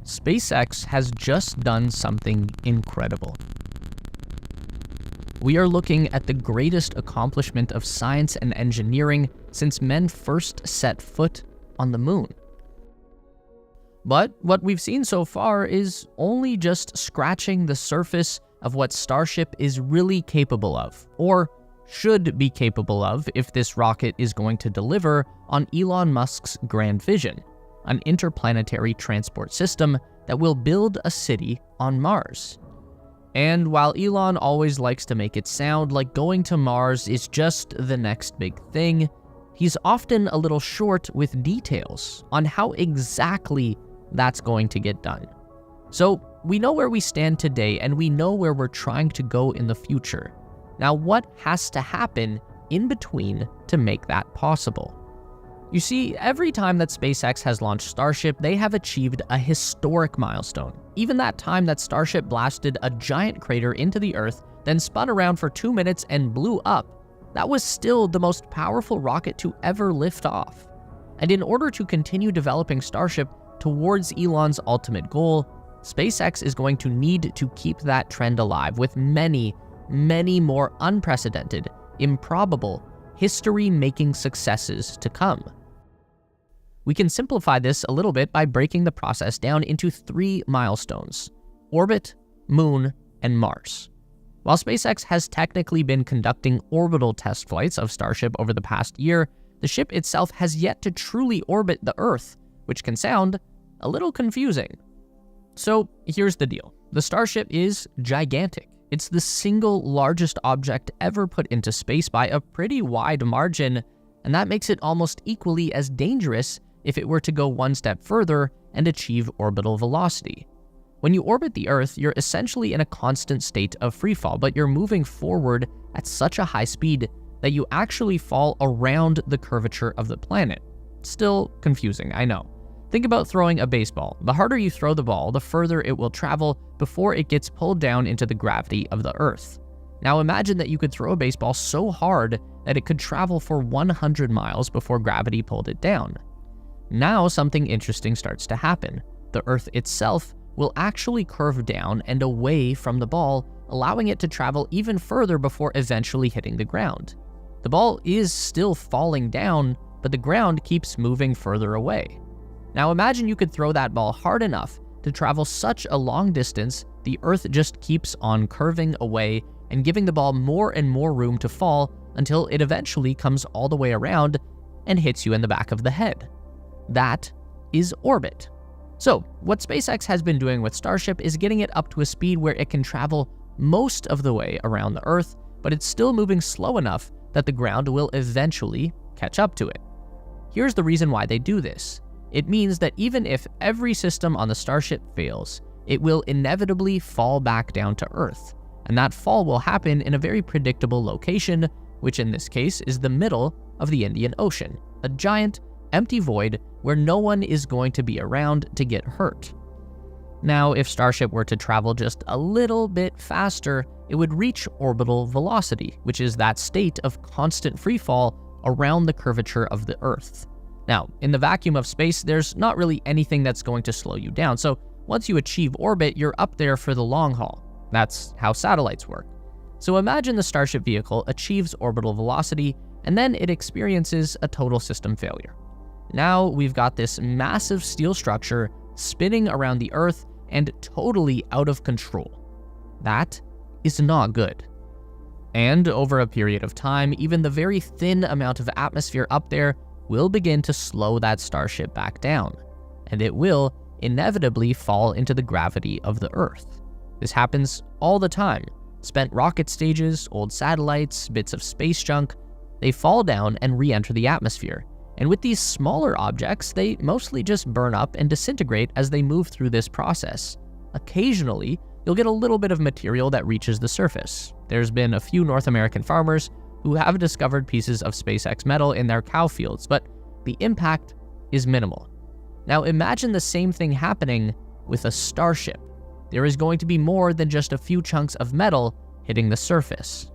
SpaceX has just done something incredible. We are looking at the greatest accomplishment of science and engineering since men first set foot on the moon. But what we've seen so far is only just scratching the surface of what Starship is really capable of, or should be capable of if this rocket is going to deliver on Elon Musk's grand vision, an interplanetary transport system that will build a city on Mars. And while Elon always likes to make it sound like going to Mars is just the next big thing, he's often a little short with details on how exactly that's going to get done. So we know where we stand today, and we know where we're trying to go in the future. Now, what has to happen in between to make that possible? You see, every time that SpaceX has launched Starship, they have achieved a historic milestone. Even that time that Starship blasted a giant crater into the Earth, then spun around for 2 minutes and blew up, that was still the most powerful rocket to ever lift off. And in order to continue developing Starship towards Elon's ultimate goal, SpaceX is going to need to keep that trend alive with many, many more unprecedented, improbable, history-making successes to come. We can simplify this a little bit by breaking the process down into 3 milestones: orbit, moon, and Mars. While SpaceX has technically been conducting orbital test flights of Starship over the past year, the ship itself has yet to truly orbit the Earth, which can sound a little confusing. So here's the deal. The Starship is gigantic. It's the single largest object ever put into space by a pretty wide margin, and that makes it almost equally as dangerous if it were to go one step further and achieve orbital velocity. When you orbit the Earth, you're essentially in a constant state of freefall, but you're moving forward at such a high speed that you actually fall around the curvature of the planet. Still confusing, I know. Think about throwing a baseball. The harder you throw the ball, the further it will travel before it gets pulled down into the gravity of the Earth. Now imagine that you could throw a baseball so hard that it could travel for 100 miles before gravity pulled it down. Now something interesting starts to happen. The Earth itself will actually curve down and away from the ball, allowing it to travel even further before eventually hitting the ground. The ball is still falling down, but the ground keeps moving further away. Now imagine you could throw that ball hard enough to travel such a long distance, the Earth just keeps on curving away and giving the ball more and more room to fall until it eventually comes all the way around and hits you in the back of the head. That is orbit. So what SpaceX has been doing with Starship is getting it up to a speed where it can travel most of the way around the Earth, but it's still moving slow enough that the ground will eventually catch up to it. Here's the reason why they do this. It means that even if every system on the Starship fails, it will inevitably fall back down to Earth, and that fall will happen in a very predictable location, which in this case is the middle of the Indian Ocean, a giant, empty void where no one is going to be around to get hurt. Now, if Starship were to travel just a little bit faster, it would reach orbital velocity, which is that state of constant freefall around the curvature of the Earth. Now, in the vacuum of space, there's not really anything that's going to slow you down, so once you achieve orbit, you're up there for the long haul. That's how satellites work. So imagine the Starship vehicle achieves orbital velocity, and then it experiences a total system failure. Now we've got this massive steel structure spinning around the Earth and totally out of control. That is not good. And over a period of time, even the very thin amount of atmosphere up there will begin to slow that Starship back down, and it will inevitably fall into the gravity of the Earth. This happens all the time. Spent rocket stages, old satellites, bits of space junk, they fall down and re-enter the atmosphere. And with these smaller objects, they mostly just burn up and disintegrate as they move through this process. Occasionally, you'll get a little bit of material that reaches the surface. There's been a few North American farmers who have discovered pieces of SpaceX metal in their cow fields, but the impact is minimal. Now imagine the same thing happening with a Starship. There is going to be more than just a few chunks of metal hitting the surface.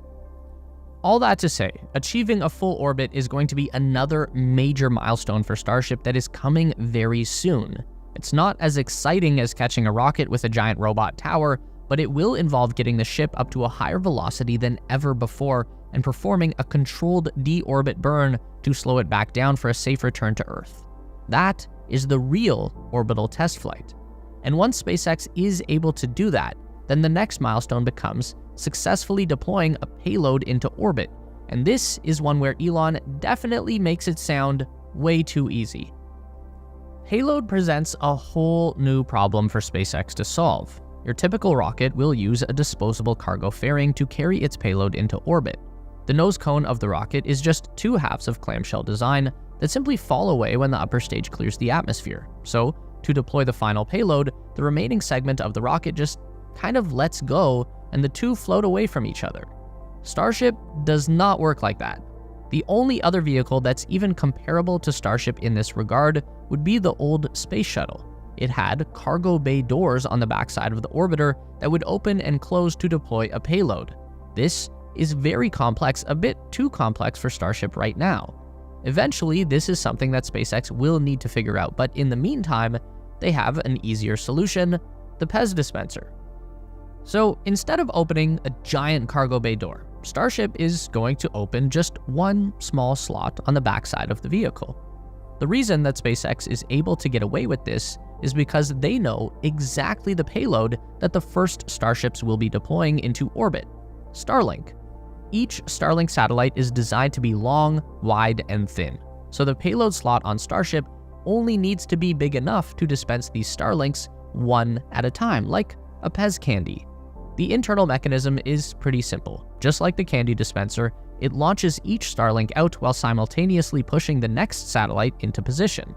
All that to say, achieving a full orbit is going to be another major milestone for Starship that is coming very soon. It's not as exciting as catching a rocket with a giant robot tower, but it will involve getting the ship up to a higher velocity than ever before and performing a controlled deorbit burn to slow it back down for a safe return to Earth. That is the real orbital test flight. And once SpaceX is able to do that, then the next milestone becomes successfully deploying a payload into orbit. And this is one where Elon definitely makes it sound way too easy. Payload presents a whole new problem for SpaceX to solve. Your typical rocket will use a disposable cargo fairing to carry its payload into orbit. The nose cone of the rocket is just two halves of clamshell design that simply fall away when the upper stage clears the atmosphere. So, to deploy the final payload, the remaining segment of the rocket just kind of lets go and the two float away from each other. Starship does not work like that. The only other vehicle that's even comparable to Starship in this regard would be the old space shuttle. It had cargo bay doors on the backside of the orbiter that would open and close to deploy a payload. This is very complex, a bit too complex for Starship right now. Eventually, this is something that SpaceX will need to figure out, but in the meantime, they have an easier solution: the Pez dispenser. So instead of opening a giant cargo bay door, Starship is going to open just one small slot on the backside of the vehicle. The reason that SpaceX is able to get away with this is because they know exactly the payload that the first Starships will be deploying into orbit: Starlink. Each Starlink satellite is designed to be long, wide, and thin, so the payload slot on Starship only needs to be big enough to dispense these Starlinks one at a time, like a Pez candy. The internal mechanism is pretty simple. Just like the candy dispenser, it launches each Starlink out while simultaneously pushing the next satellite into position.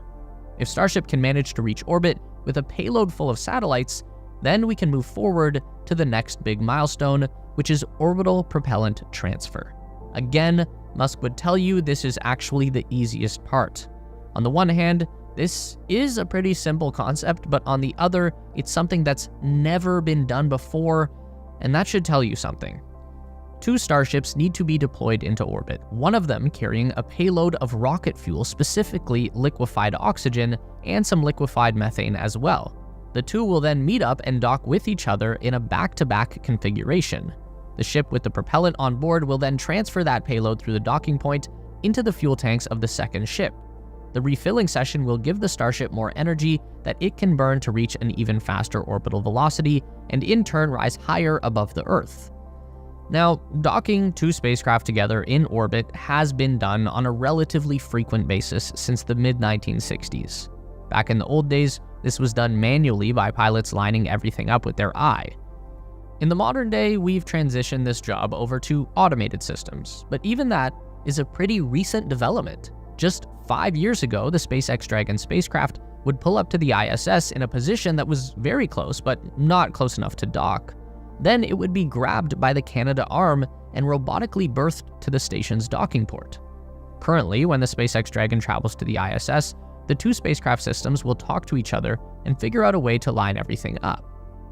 If Starship can manage to reach orbit with a payload full of satellites, then we can move forward to the next big milestone, which is orbital propellant transfer. Again, Musk would tell you this is actually the easiest part. On the one hand, this is a pretty simple concept, but on the other, it's something that's never been done before, and that should tell you something. Two Starships need to be deployed into orbit, one of them carrying a payload of rocket fuel, specifically liquefied oxygen, and some liquefied methane as well. The two will then meet up and dock with each other in a back-to-back configuration. The ship with the propellant on board will then transfer that payload through the docking point into the fuel tanks of the second ship. The refilling session will give the Starship more energy that it can burn to reach an even faster orbital velocity and in turn rise higher above the Earth. Now, docking two spacecraft together in orbit has been done on a relatively frequent basis since the mid-1960s. Back in the old days, this was done manually by pilots lining everything up with their eye. In the modern day, we've transitioned this job over to automated systems, but even that is a pretty recent development. Just 5 years ago, the SpaceX Dragon spacecraft would pull up to the ISS in a position that was very close, but not close enough to dock. Then it would be grabbed by the Canada arm and robotically berthed to the station's docking port. Currently, when the SpaceX Dragon travels to the ISS, the two spacecraft systems will talk to each other and figure out a way to line everything up.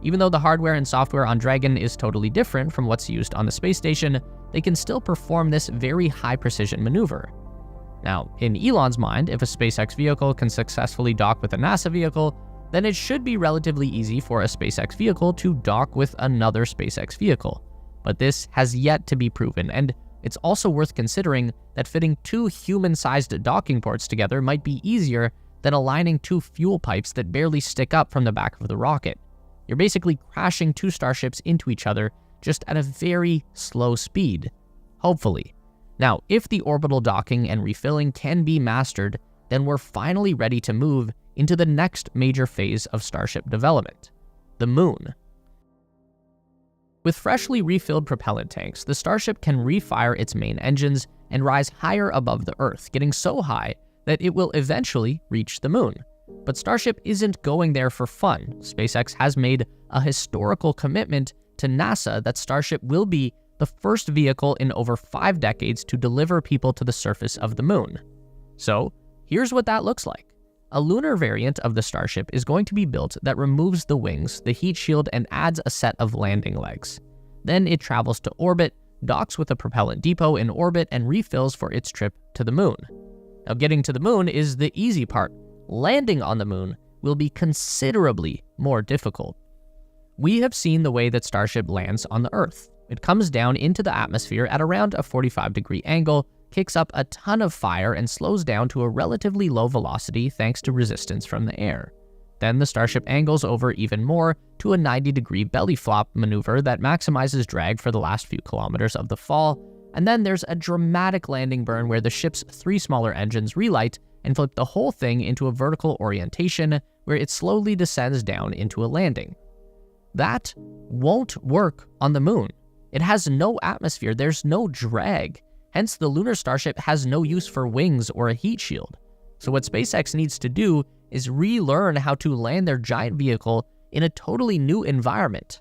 Even though the hardware and software on Dragon is totally different from what's used on the space station, they can still perform this very high-precision maneuver. Now, in Elon's mind, if a SpaceX vehicle can successfully dock with a NASA vehicle, then it should be relatively easy for a SpaceX vehicle to dock with another SpaceX vehicle. But this has yet to be proven, and it's also worth considering that fitting two human-sized docking ports together might be easier than aligning two fuel pipes that barely stick up from the back of the rocket. You're basically crashing two Starships into each other just at a very slow speed, hopefully. Now, if the orbital docking and refilling can be mastered, then we're finally ready to move into the next major phase of Starship development: the Moon. With freshly refilled propellant tanks, the Starship can refire its main engines and rise higher above the Earth, getting so high that it will eventually reach the Moon. But Starship isn't going there for fun. SpaceX has made a historical commitment to NASA that Starship will be the first vehicle in over 5 decades to deliver people to the surface of the Moon. So, here's what that looks like. A lunar variant of the Starship is going to be built that removes the wings, the heat shield, and adds a set of landing legs. Then it travels to orbit, docks with a propellant depot in orbit, and refills for its trip to the Moon. Now, getting to the Moon is the easy part. Landing on the Moon will be considerably more difficult. We have seen the way that Starship lands on the Earth. It comes down into the atmosphere at around a 45-degree angle, kicks up a ton of fire, and slows down to a relatively low velocity thanks to resistance from the air. Then the Starship angles over even more to a 90-degree belly flop maneuver that maximizes drag for the last few kilometers of the fall, and then there's a dramatic landing burn where the ship's 3 smaller engines relight and flip the whole thing into a vertical orientation where it slowly descends down into a landing. That won't work on the moon. It has no atmosphere, there's no drag. Hence, the lunar Starship has no use for wings or a heat shield. So what SpaceX needs to do is relearn how to land their giant vehicle in a totally new environment.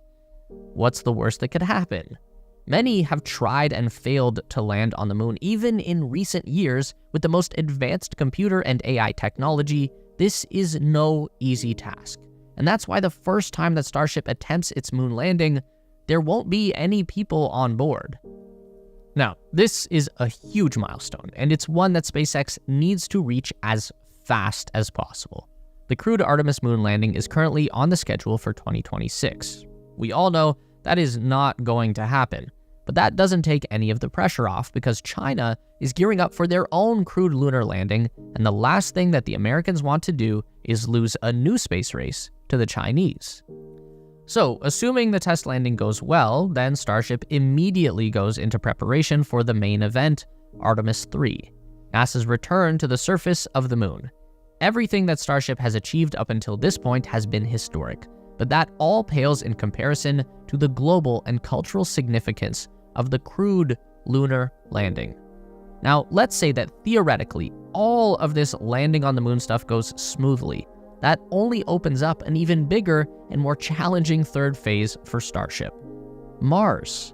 What's the worst that could happen? Many have tried and failed to land on the moon. Even in recent years, with the most advanced computer and AI technology, this is no easy task. And that's why the first time that Starship attempts its moon landing, there won't be any people on board. Now, this is a huge milestone, and it's one that SpaceX needs to reach as fast as possible. The crewed Artemis moon landing is currently on the schedule for 2026. We all know that is not going to happen, but that doesn't take any of the pressure off because China is gearing up for their own crewed lunar landing, and the last thing that the Americans want to do is lose a new space race to the Chinese. So, assuming the test landing goes well, then Starship immediately goes into preparation for the main event, Artemis 3, NASA's return to the surface of the moon. Everything that Starship has achieved up until this point has been historic, but that all pales in comparison to the global and cultural significance of the crewed lunar landing. Now, let's say that theoretically, all of this landing on the moon stuff goes smoothly. That only opens up an even bigger and more challenging third phase for Starship: Mars.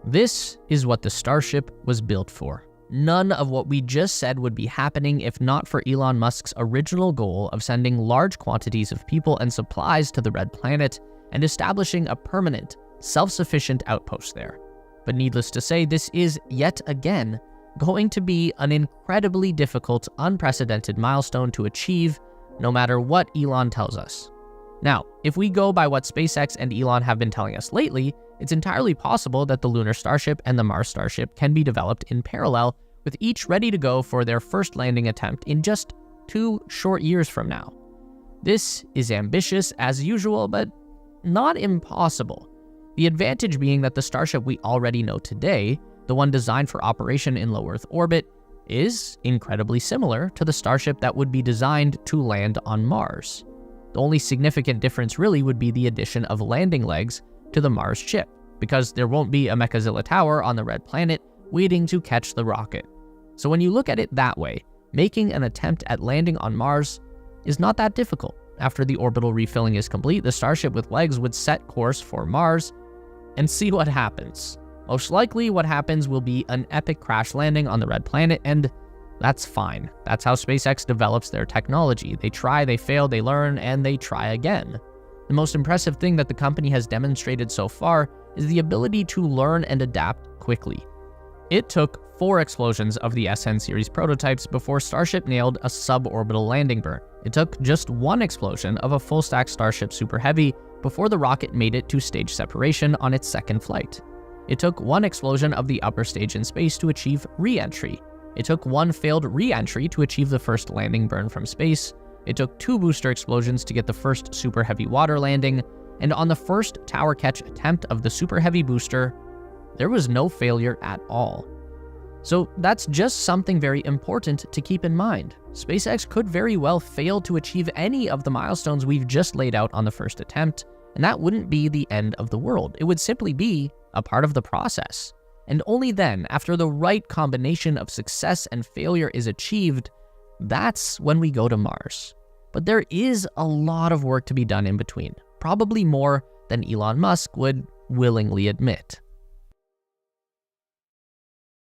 This is what the Starship was built for. None of what we just said would be happening if not for Elon Musk's original goal of sending large quantities of people and supplies to the Red Planet and establishing a permanent, self-sufficient outpost there. But needless to say, this is, yet again, going to be an incredibly difficult, unprecedented milestone to achieve, no matter what Elon tells us. Now, if we go by what SpaceX and Elon have been telling us lately, it's entirely possible that the Lunar Starship and the Mars Starship can be developed in parallel, with each ready to go for their first landing attempt in just 2 short years from now. This is ambitious as usual, but not impossible. The advantage being that the Starship we already know today, the one designed for operation in low Earth orbit, is incredibly similar to the Starship that would be designed to land on Mars. The only significant difference really would be the addition of landing legs to the Mars chip, because there won't be a Mechazilla tower on the Red Planet waiting to catch the rocket. So when you look at it that way, making an attempt at landing on Mars is not that difficult. After the orbital refilling is complete, the Starship with legs would set course for Mars and see what happens. Most likely what happens will be an epic crash landing on the Red Planet, and that's fine. That's how SpaceX develops their technology. They try, they fail, they learn, and they try again. The most impressive thing that the company has demonstrated so far is the ability to learn and adapt quickly. It took 4 explosions of the SN series prototypes before Starship nailed a suborbital landing burn. It took just 1 explosion of a full-stack Starship Super Heavy before the rocket made it to stage separation on its second flight. It took 1 explosion of the upper stage in space to achieve re-entry. It took 1 failed re-entry to achieve the first landing burn from space. It took 2 booster explosions to get the first Super Heavy water landing, and on the first tower catch attempt of the Super Heavy booster, there was no failure at all. So that's just something very important to keep in mind. SpaceX could very well fail to achieve any of the milestones we've just laid out on the first attempt, and that wouldn't be the end of the world. It would simply be a part of the process. And only then, after the right combination of success and failure is achieved, that's when we go to Mars. But there is a lot of work to be done in between, probably more than Elon Musk would willingly admit.